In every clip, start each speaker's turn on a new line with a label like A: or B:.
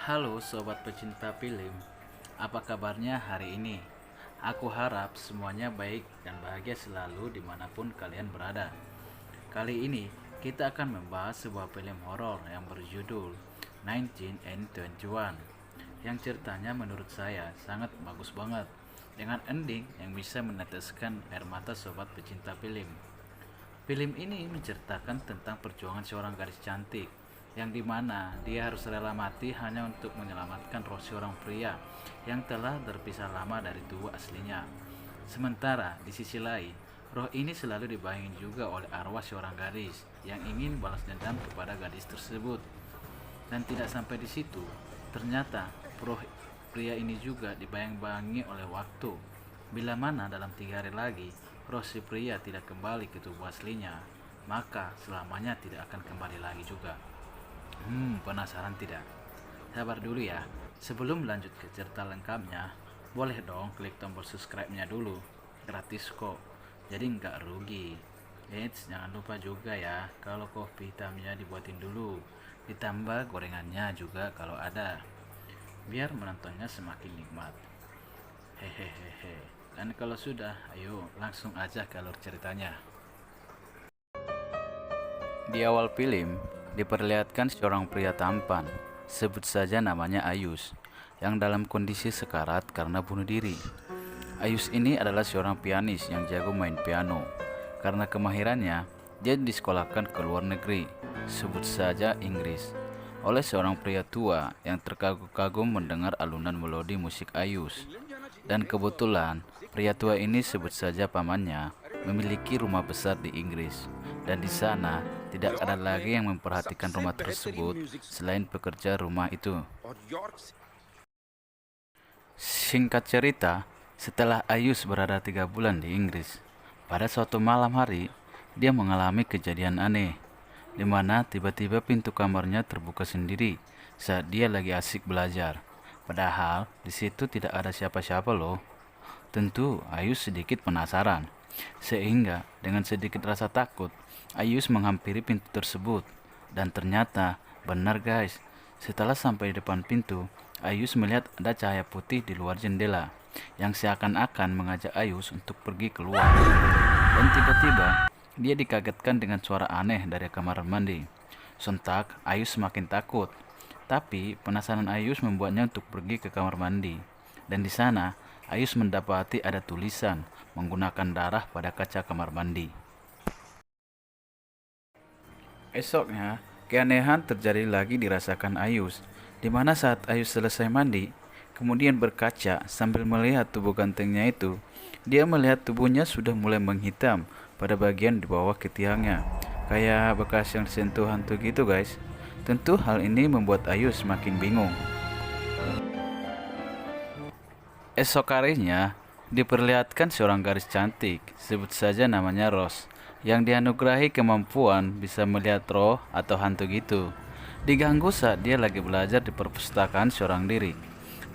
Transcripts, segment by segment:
A: Halo sobat pecinta film, apa kabarnya hari ini? Aku harap semuanya baik dan bahagia selalu dimanapun kalian berada. Kali ini kita akan membahas sebuah film horor yang berjudul 1921 yang ceritanya menurut saya sangat bagus banget dengan ending yang bisa meneteskan air mata sobat pecinta film. Film ini menceritakan tentang perjuangan seorang gadis cantik yang dimana dia harus rela mati hanya untuk menyelamatkan roh seorang pria yang telah terpisah lama dari tubuh aslinya. Sementara di sisi lain, roh ini selalu dibayangi juga oleh arwah seorang gadis yang ingin balas dendam kepada gadis tersebut. Dan tidak sampai di situ, ternyata roh pria ini juga dibayang-bayangi oleh waktu. Bila mana dalam 3 hari lagi roh si pria tidak kembali ke tubuh aslinya, maka selamanya tidak akan kembali lagi juga. Penasaran tidak? Sabar dulu ya. Sebelum lanjut ke cerita lengkapnya, boleh dong klik tombol subscribe-nya dulu. Gratis kok. Jadi nggak rugi. Eits, jangan lupa juga ya, kalau kopi hitamnya dibuatin dulu. Ditambah gorengannya juga kalau ada. Biar menontonnya semakin nikmat. Hehehehe. Dan kalau sudah, ayo langsung aja ke alur ceritanya. Di awal film, diperlihatkan seorang pria tampan, sebut saja namanya Ayus, yang dalam kondisi sekarat karena bunuh diri. Ayus ini adalah seorang pianis yang jago main piano. Karena kemahirannya, dia disekolahkan ke luar negeri, sebut saja Inggris, oleh seorang pria tua yang terkagum-kagum mendengar alunan melodi musik Ayus. Dan kebetulan, pria tua ini sebut saja pamannya, memiliki rumah besar di Inggris. Dan di sana tidak ada lagi yang memperhatikan rumah tersebut selain pekerja rumah itu. Singkat cerita, setelah Ayus berada 3 bulan di Inggris, pada suatu malam hari, dia mengalami kejadian aneh, di mana tiba-tiba pintu kamarnya terbuka sendiri saat dia lagi asik belajar. Padahal di situ tidak ada siapa-siapa loh. Tentu Ayus sedikit penasaran, sehingga dengan sedikit rasa takut, Ayus menghampiri pintu tersebut. Dan ternyata benar guys, setelah sampai di depan pintu, Ayus melihat ada cahaya putih di luar jendela yang seakan-akan mengajak Ayus untuk pergi keluar. Dan tiba-tiba dia dikagetkan dengan suara aneh dari kamar mandi. Sontak Ayus semakin takut, tapi penasaran Ayus membuatnya untuk pergi ke kamar mandi. Dan di sana Ayus mendapati ada tulisan menggunakan darah pada kaca kamar mandi. Esoknya, keanehan terjadi lagi dirasakan Ayus, di mana saat Ayus selesai mandi, kemudian berkaca sambil melihat tubuh gantengnya itu, dia melihat tubuhnya sudah mulai menghitam pada bagian di bawah ketiaknya, kayak bekas yang disentuh hantu gitu guys. Tentu hal ini membuat Ayus semakin bingung. Esok harinya, diperlihatkan seorang gadis cantik, sebut saja namanya Rose, yang dianugerahi kemampuan bisa melihat roh atau hantu gitu. Diganggu saat dia lagi belajar di perpustakaan seorang diri.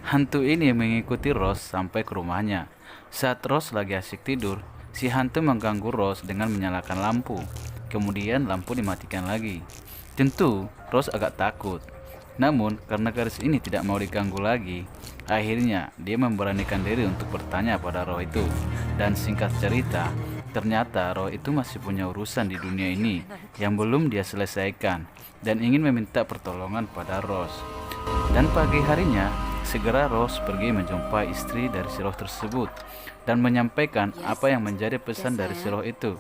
A: Hantu ini mengikuti Rose sampai ke rumahnya. Saat Rose lagi asik tidur, si hantu mengganggu Rose dengan menyalakan lampu. Kemudian lampu dimatikan lagi. Tentu, Rose agak takut. Namun, karena gadis ini tidak mau diganggu lagi, akhirnya dia memberanikan diri untuk bertanya pada roh itu. Dan singkat cerita, ternyata roh itu masih punya urusan di dunia ini yang belum dia selesaikan dan ingin meminta pertolongan pada Rose. Dan pagi harinya, segera Rose pergi menjumpai istri dari si roh tersebut dan menyampaikan apa yang menjadi pesan dari si roh itu.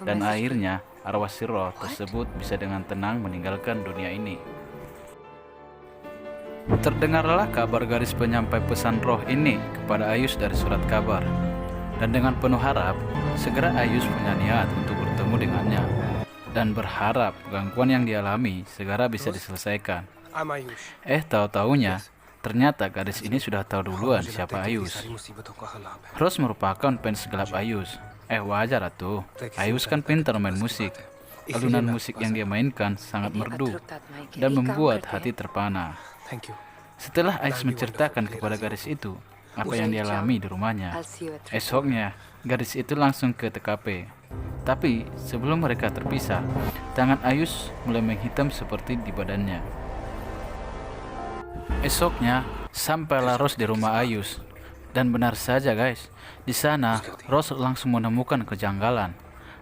A: Dan akhirnya, arwah si roh tersebut bisa dengan tenang meninggalkan dunia ini. Terdengarlah kabar gadis penyampai pesan roh ini kepada Ayus dari surat kabar. Dan dengan penuh harap, segera Ayus punya niat untuk bertemu dengannya dan berharap gangguan yang dialami segera bisa diselesaikan. Tahu-taunya, ternyata gadis ini sudah tahu duluan siapa Ayus. Rose merupakan fans gelap Ayus. Wajar atuh, Ayus kan pintar main musik. Alunan musik yang dia mainkan sangat merdu dan membuat hati terpana. Setelah Ayus menceritakan kepada gadis itu apa yang dialami di rumahnya, esoknya gadis itu langsung ke TKP. Tapi sebelum mereka terpisah, tangan Ayus mulai menghitam seperti di badannya. Esoknya, sampailah Rose di rumah Ayus. Dan benar saja guys, di sana Rose langsung menemukan kejanggalan.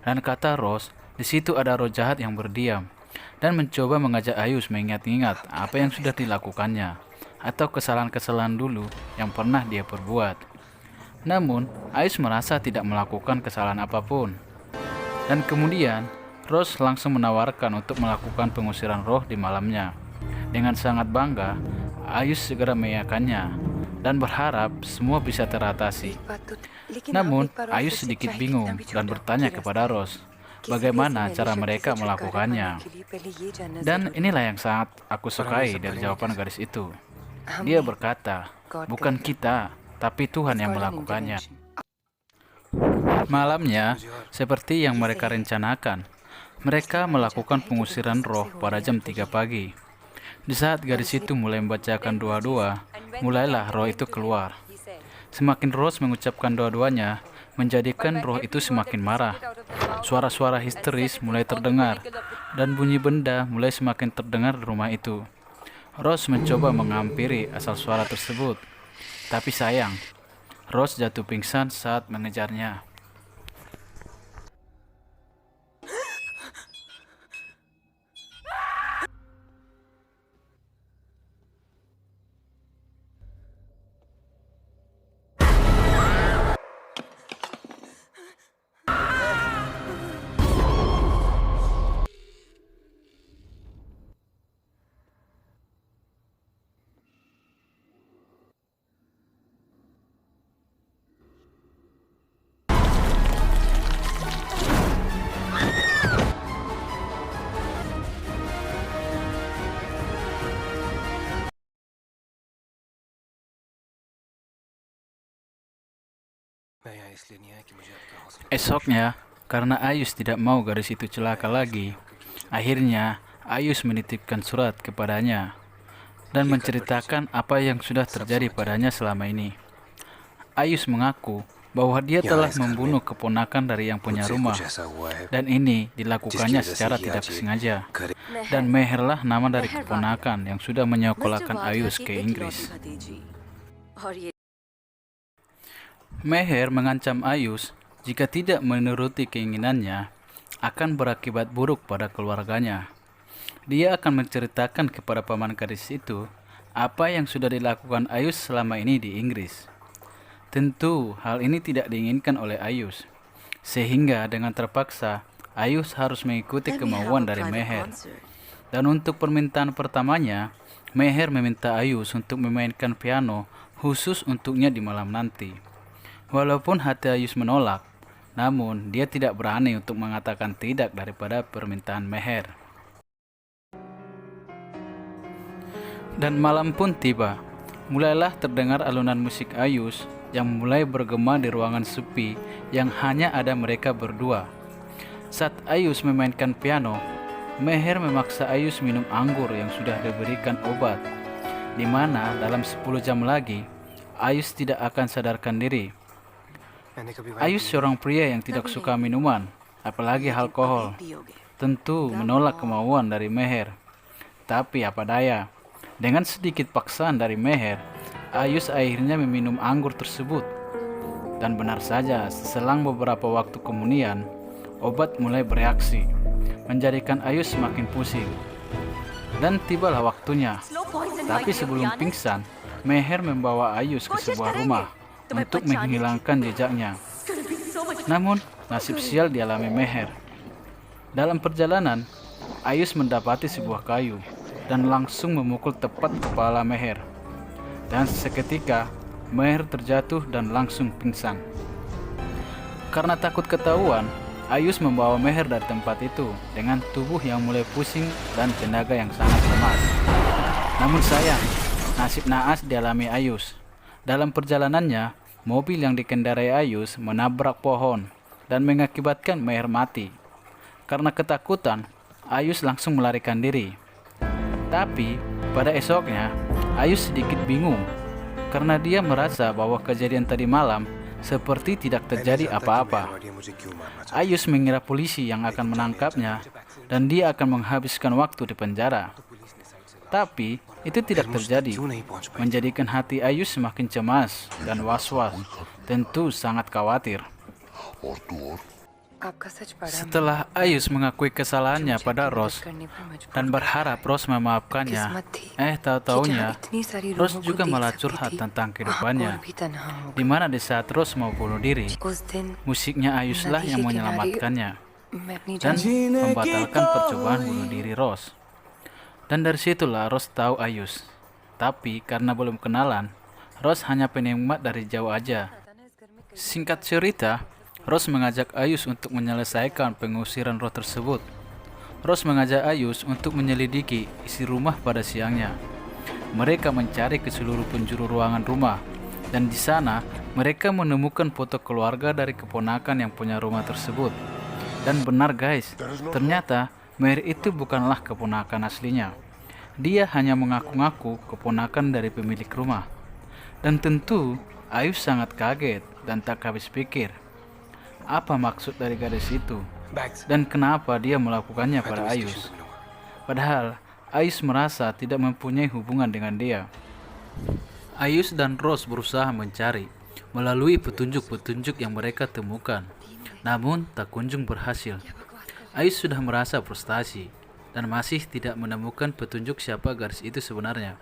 A: Dan kata Rose, di situ ada roh jahat yang berdiam dan mencoba mengajak Ayus mengingat-ingat apa yang sudah dilakukannya atau kesalahan-kesalahan dulu yang pernah dia perbuat. Namun, Ayus merasa tidak melakukan kesalahan apapun. Dan kemudian, Rose langsung menawarkan untuk melakukan pengusiran roh di malamnya. Dengan sangat bangga, Ayus segera mengiyakannya dan berharap semua bisa teratasi. Namun, Ayus sedikit bingung dan bertanya kepada Rose bagaimana cara mereka melakukannya. Dan inilah yang sangat aku sukai dari jawaban gadis itu. Dia berkata, bukan kita, tapi Tuhan yang melakukannya. Malamnya, seperti yang mereka rencanakan, mereka melakukan pengusiran roh pada jam 3 pagi. Di saat gadis itu mulai membacakan doa-doa, mulailah roh itu keluar. Semakin Rose mengucapkan doa-doanya, menjadikan roh itu semakin marah. Suara-suara histeris mulai terdengar, dan bunyi benda mulai semakin terdengar di rumah itu. Rose mencoba menghampiri asal suara tersebut, tapi sayang, Rose jatuh pingsan saat mengejarnya. Esoknya, karena Ayus tidak mau gadis itu celaka lagi, akhirnya Ayus menitipkan surat kepadanya dan menceritakan apa yang sudah terjadi padanya selama ini. Ayus mengaku bahwa dia telah membunuh keponakan dari yang punya rumah, dan ini dilakukannya secara tidak sengaja. Dan Meherlah nama dari keponakan yang sudah menyekolahkan Ayus ke Inggris. Meher mengancam Ayus jika tidak menuruti keinginannya akan berakibat buruk pada keluarganya. Dia akan menceritakan kepada paman gadis itu apa yang sudah dilakukan Ayus selama ini di Inggris. Tentu hal ini tidak diinginkan oleh Ayus, sehingga dengan terpaksa Ayus harus mengikuti kemauan dari Meher. Dan untuk permintaan pertamanya, Meher meminta Ayus untuk memainkan piano khusus untuknya di malam nanti. Walaupun hati Ayus menolak, namun dia tidak berani untuk mengatakan tidak daripada permintaan Meher. Dan malam pun tiba. Mulailah terdengar alunan musik Ayus yang mulai bergema di ruangan sepi yang hanya ada mereka berdua. Saat Ayus memainkan piano, Meher memaksa Ayus minum anggur yang sudah diberikan obat, di mana dalam 10 jam lagi Ayus tidak akan sadarkan diri. Ayus seorang pria yang tidak suka minuman, apalagi alkohol. Tentu menolak kemauan dari Meher. Tapi apa daya, dengan sedikit paksaan dari Meher, Ayus akhirnya meminum anggur tersebut. Dan benar saja, seselang beberapa waktu kemudian, obat mulai bereaksi, menjadikan Ayus semakin pusing. Dan tibalah waktunya. Tapi sebelum pingsan, Meher membawa Ayus ke sebuah rumah untuk menghilangkan jejaknya. Namun, nasib sial dialami Meher. Dalam perjalanan, Ayus mendapati sebuah kayu dan langsung memukul tepat kepala Meher. Dan seketika, Meher terjatuh dan langsung pingsan. Karena takut ketahuan, Ayus membawa Meher dari tempat itu dengan tubuh yang mulai pusing dan tenaga yang sangat lemas. Namun sayang, nasib naas dialami Ayus. Dalam perjalanannya, mobil yang dikendarai Ayus menabrak pohon dan mengakibatkan Meher mati. Karena ketakutan, Ayus langsung melarikan diri. Tapi, pada esoknya, Ayus sedikit bingung karena dia merasa bahwa kejadian tadi malam seperti tidak terjadi apa-apa. Ayus mengira polisi yang akan menangkapnya dan dia akan menghabiskan waktu di penjara. Tapi itu tidak terjadi, menjadikan hati Ayus semakin cemas dan was-was, tentu sangat khawatir. Setelah Ayus mengakui kesalahannya pada Rose dan berharap Rose memaafkannya, tahu-taunya Rose juga malah curhat tentang kehidupannya, di mana di saat Rose mau bunuh diri, musiknya Ayuslah yang menyelamatkannya dan membatalkan percobaan bunuh diri Rose. Dan dari situlah Rose tahu Ayus. Tapi karena belum kenalan, Rose hanya penikmat dari jauh aja. Singkat cerita, Rose mengajak Ayus untuk menyelesaikan pengusiran roh tersebut. Rose mengajak Ayus untuk menyelidiki isi rumah pada siangnya. Mereka mencari ke seluruh penjuru ruangan rumah, dan di sana mereka menemukan foto keluarga dari keponakan yang punya rumah tersebut. Dan benar guys, ternyata Meher itu bukanlah keponakan aslinya. Dia hanya mengaku-ngaku keponakan dari pemilik rumah. Dan tentu Ayus sangat kaget dan tak habis pikir. Apa maksud dari gadis itu? Dan kenapa dia melakukannya pada Ayus? Padahal Ayus merasa tidak mempunyai hubungan dengan dia. Ayus dan Rose berusaha mencari melalui petunjuk-petunjuk yang mereka temukan, namun tak kunjung berhasil. Ayus sudah merasa frustasi dan masih tidak menemukan petunjuk siapa gadis itu sebenarnya.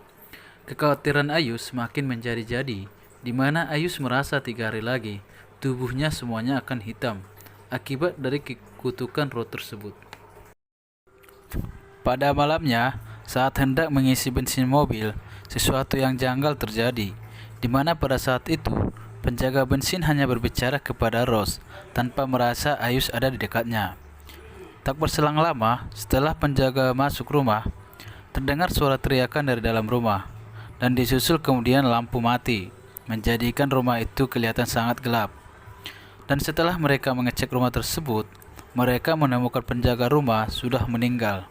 A: Kekhawatiran Ayus semakin menjadi-jadi, di mana Ayus merasa 3 hari lagi tubuhnya semuanya akan hitam akibat dari kutukan roh tersebut. Pada malamnya, saat hendak mengisi bensin mobil, sesuatu yang janggal terjadi, di mana pada saat itu penjaga bensin hanya berbicara kepada Rose tanpa merasa Ayus ada di dekatnya. Tak berselang lama, setelah penjaga masuk rumah, terdengar suara teriakan dari dalam rumah, dan disusul kemudian lampu mati, menjadikan rumah itu kelihatan sangat gelap. Dan setelah mereka mengecek rumah tersebut, mereka menemukan penjaga rumah sudah meninggal.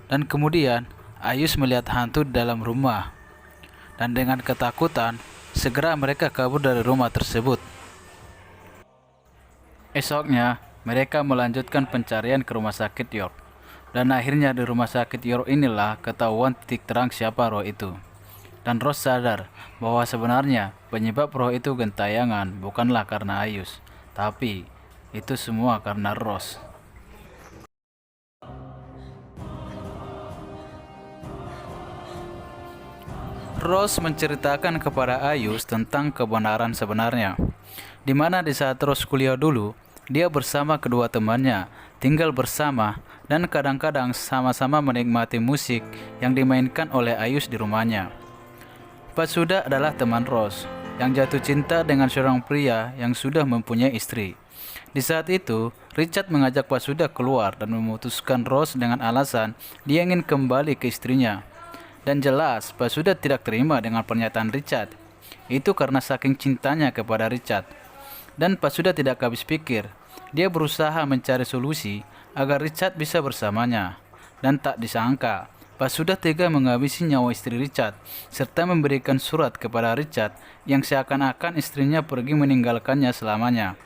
A: Dan kemudian Ayus melihat hantu di dalam rumah. Dan dengan ketakutan, segera mereka kabur dari rumah tersebut. Esoknya, mereka melanjutkan pencarian ke rumah sakit York. Dan akhirnya di rumah sakit York inilah ketahuan titik terang siapa roh itu. Dan Rose sadar bahwa sebenarnya penyebab roh itu gentayangan bukanlah karena Ayus, tapi itu semua karena Rose. Rose menceritakan kepada Ayus tentang kebenaran sebenarnya, di mana di saat Rose kuliah dulu, dia bersama kedua temannya, tinggal bersama, dan kadang-kadang sama-sama menikmati musik yang dimainkan oleh Ayus di rumahnya. Pasuda adalah teman Rose, yang jatuh cinta dengan seorang pria yang sudah mempunyai istri. Di saat itu, Richard mengajak Pasuda keluar dan memutuskan Rose dengan alasan dia ingin kembali ke istrinya. Dan jelas, Pasuda tidak terima dengan pernyataan Richard. Itu karena saking cintanya kepada Richard. Dan Pasuda tidak habis pikir. Dia berusaha mencari solusi agar Richard bisa bersamanya. Dan tak disangka, Pasuda tega menghabisi nyawa istri Richard, serta memberikan surat kepada Richard yang seakan-akan istrinya pergi meninggalkannya selamanya.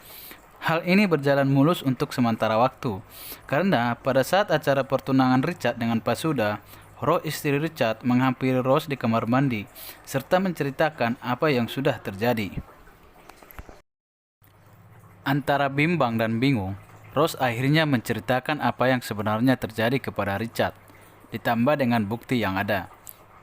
A: Hal ini berjalan mulus untuk sementara waktu, karena pada saat acara pertunangan Richard dengan Pasuda, roh istri Richard menghampiri Rose di kamar mandi, serta menceritakan apa yang sudah terjadi. Antara bimbang dan bingung, Rose akhirnya menceritakan apa yang sebenarnya terjadi kepada Richard, ditambah dengan bukti yang ada.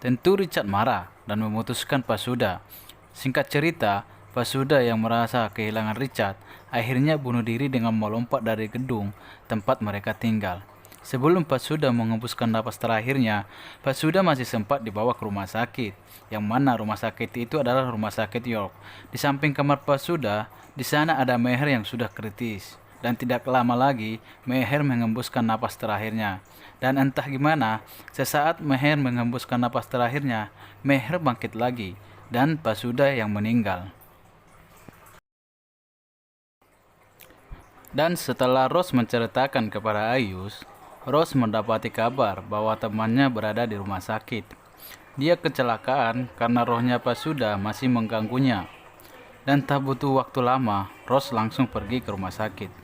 A: Tentu Richard marah dan memutuskan Pasuda. Singkat cerita, Pasuda yang merasa kehilangan Richard akhirnya bunuh diri dengan melompat dari gedung tempat mereka tinggal. Sebelum Pasuda mengembuskan napas terakhirnya, Pasuda masih sempat dibawa ke rumah sakit, yang mana rumah sakit itu adalah rumah sakit York. Di samping kamar Pasuda, di sana ada Meher yang sudah kritis. Dan tidak lama lagi, Meher mengembuskan napas terakhirnya. Dan entah gimana, sesaat Meher mengembuskan napas terakhirnya, Meher bangkit lagi, dan Pasuda yang meninggal. Dan setelah Rose menceritakan kepada Ayus, Rose mendapati kabar bahwa temannya berada di rumah sakit. Dia kecelakaan karena rohnya Pasuda masih mengganggunya. Dan tak butuh waktu lama, Rose langsung pergi ke rumah sakit.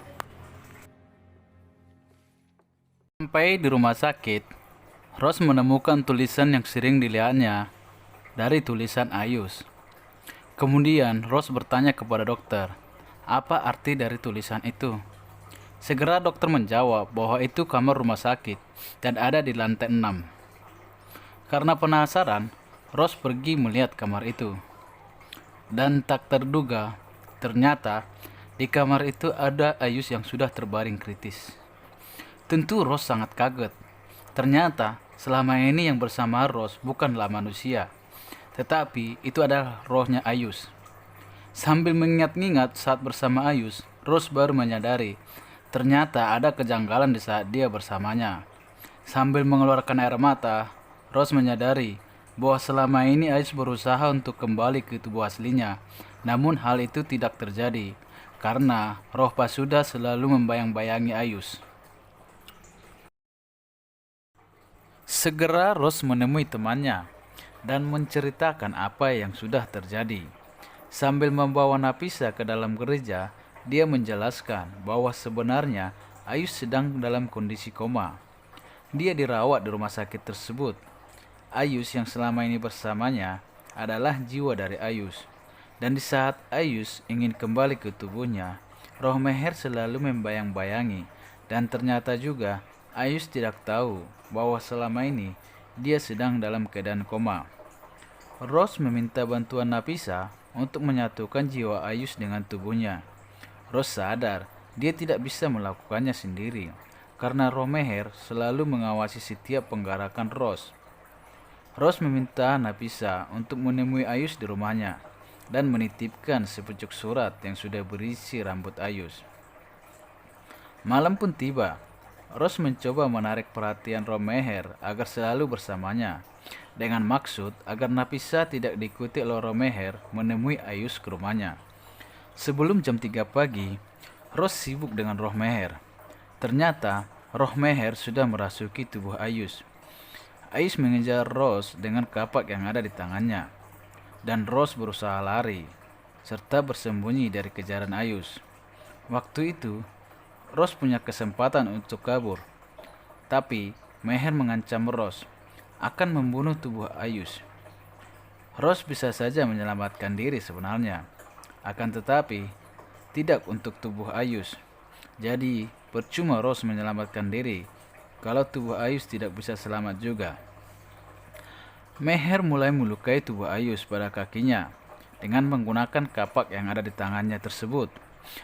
A: Sampai di rumah sakit, Rose menemukan tulisan yang sering dilihatnya dari tulisan Ayus. Kemudian Rose bertanya kepada dokter, apa arti dari tulisan itu? Segera dokter menjawab bahwa itu kamar rumah sakit dan ada di lantai 6. Karena penasaran, Rose pergi melihat kamar itu. Dan tak terduga, ternyata di kamar itu ada Ayus yang sudah terbaring kritis. Tentu Rose sangat kaget. Ternyata selama ini yang bersama Rose bukanlah manusia, tetapi itu adalah rohnya Ayus. Sambil mengingat-ingat saat bersama Ayus, Rose baru menyadari ternyata ada kejanggalan di saat dia bersamanya. Sambil mengeluarkan air mata, Rose menyadari bahwa selama ini Ayus berusaha untuk kembali ke tubuh aslinya. Namun hal itu tidak terjadi karena roh Pasuda selalu membayang-bayangi Ayus. Segera Rose menemui temannya dan menceritakan apa yang sudah terjadi. Sambil membawa Nafisa ke dalam gereja, dia menjelaskan bahwa sebenarnya Ayus sedang dalam kondisi koma. Dia dirawat di rumah sakit tersebut. Ayus yang selama ini bersamanya adalah jiwa dari Ayus. Dan di saat Ayus ingin kembali ke tubuhnya, roh Meher selalu membayang-bayangi. Dan ternyata juga Ayus tidak tahu bahwa selama ini dia sedang dalam keadaan koma. Rose meminta bantuan Nafisa untuk menyatukan jiwa Ayus dengan tubuhnya. Rose sadar dia tidak bisa melakukannya sendiri karena roh Meher selalu mengawasi setiap penggerakan Rose. Rose meminta Nafisa untuk menemui Ayus di rumahnya dan menitipkan sepucuk surat yang sudah berisi rambut Ayus. Malam pun tiba. Rose mencoba menarik perhatian roh Meher agar selalu bersamanya, dengan maksud agar Nafisa tidak diikuti oleh roh Meher menemui Ayus ke rumahnya. Sebelum jam 3 pagi, Rose sibuk dengan roh Meher. Ternyata roh Meher sudah merasuki tubuh Ayus. Ayus mengejar Rose dengan kapak yang ada di tangannya, dan Rose berusaha lari, serta bersembunyi dari kejaran Ayus. Waktu itu, Rose punya kesempatan untuk kabur, tapi Meher mengancam Rose akan membunuh tubuh Ayus. Rose bisa saja menyelamatkan diri sebenarnya, akan tetapi tidak untuk tubuh Ayus. Jadi, percuma Rose menyelamatkan diri kalau tubuh Ayus tidak bisa selamat juga. Meher mulai melukai tubuh Ayus pada kakinya dengan menggunakan kapak yang ada di tangannya tersebut.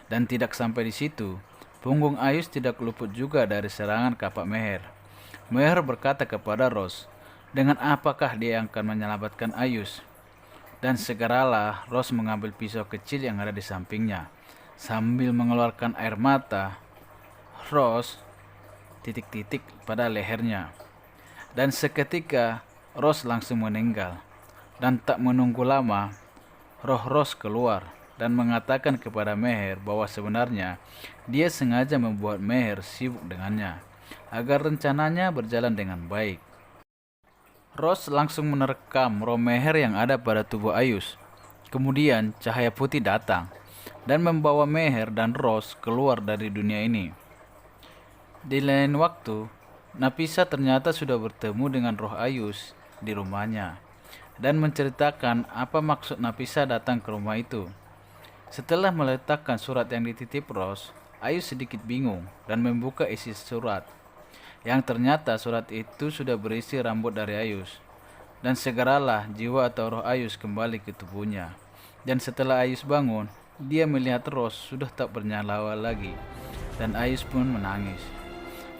A: Dan tidak sampai di situ, punggung Ayus tidak luput juga dari serangan kapak Meher. Meher berkata kepada Rose, dengan apakah dia yang akan menyelamatkan Ayus? Dan segeralah Rose mengambil pisau kecil yang ada di sampingnya. Sambil mengeluarkan air mata, Rose titik-titik pada lehernya. Dan seketika Rose langsung meninggal. Dan tak menunggu lama, roh Rose keluar dan mengatakan kepada Meher bahwa sebenarnya dia sengaja membuat Meher sibuk dengannya agar rencananya berjalan dengan baik. Rose langsung menerkam roh Meher yang ada pada tubuh Ayus. Kemudian cahaya putih datang dan membawa Meher dan Rose keluar dari dunia ini. Di lain waktu, Nafisa ternyata sudah bertemu dengan roh Ayus di rumahnya dan menceritakan apa maksud Nafisa datang ke rumah itu. Setelah meletakkan surat yang dititip Rose, Ayus sedikit bingung dan membuka isi surat. Yang ternyata surat itu sudah berisi rambut dari Ayus. Dan segeralah jiwa atau roh Ayus kembali ke tubuhnya. Dan setelah Ayus bangun, dia melihat Rose sudah tak bernyawa lagi. Dan Ayus pun menangis.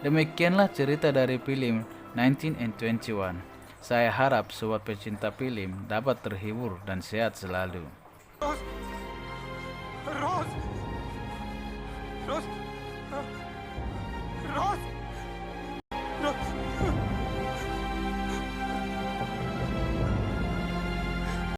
A: Demikianlah cerita dari film 1921. Saya harap sobat pecinta film dapat terhibur dan sehat selalu.
B: Rose! Rose! Rose!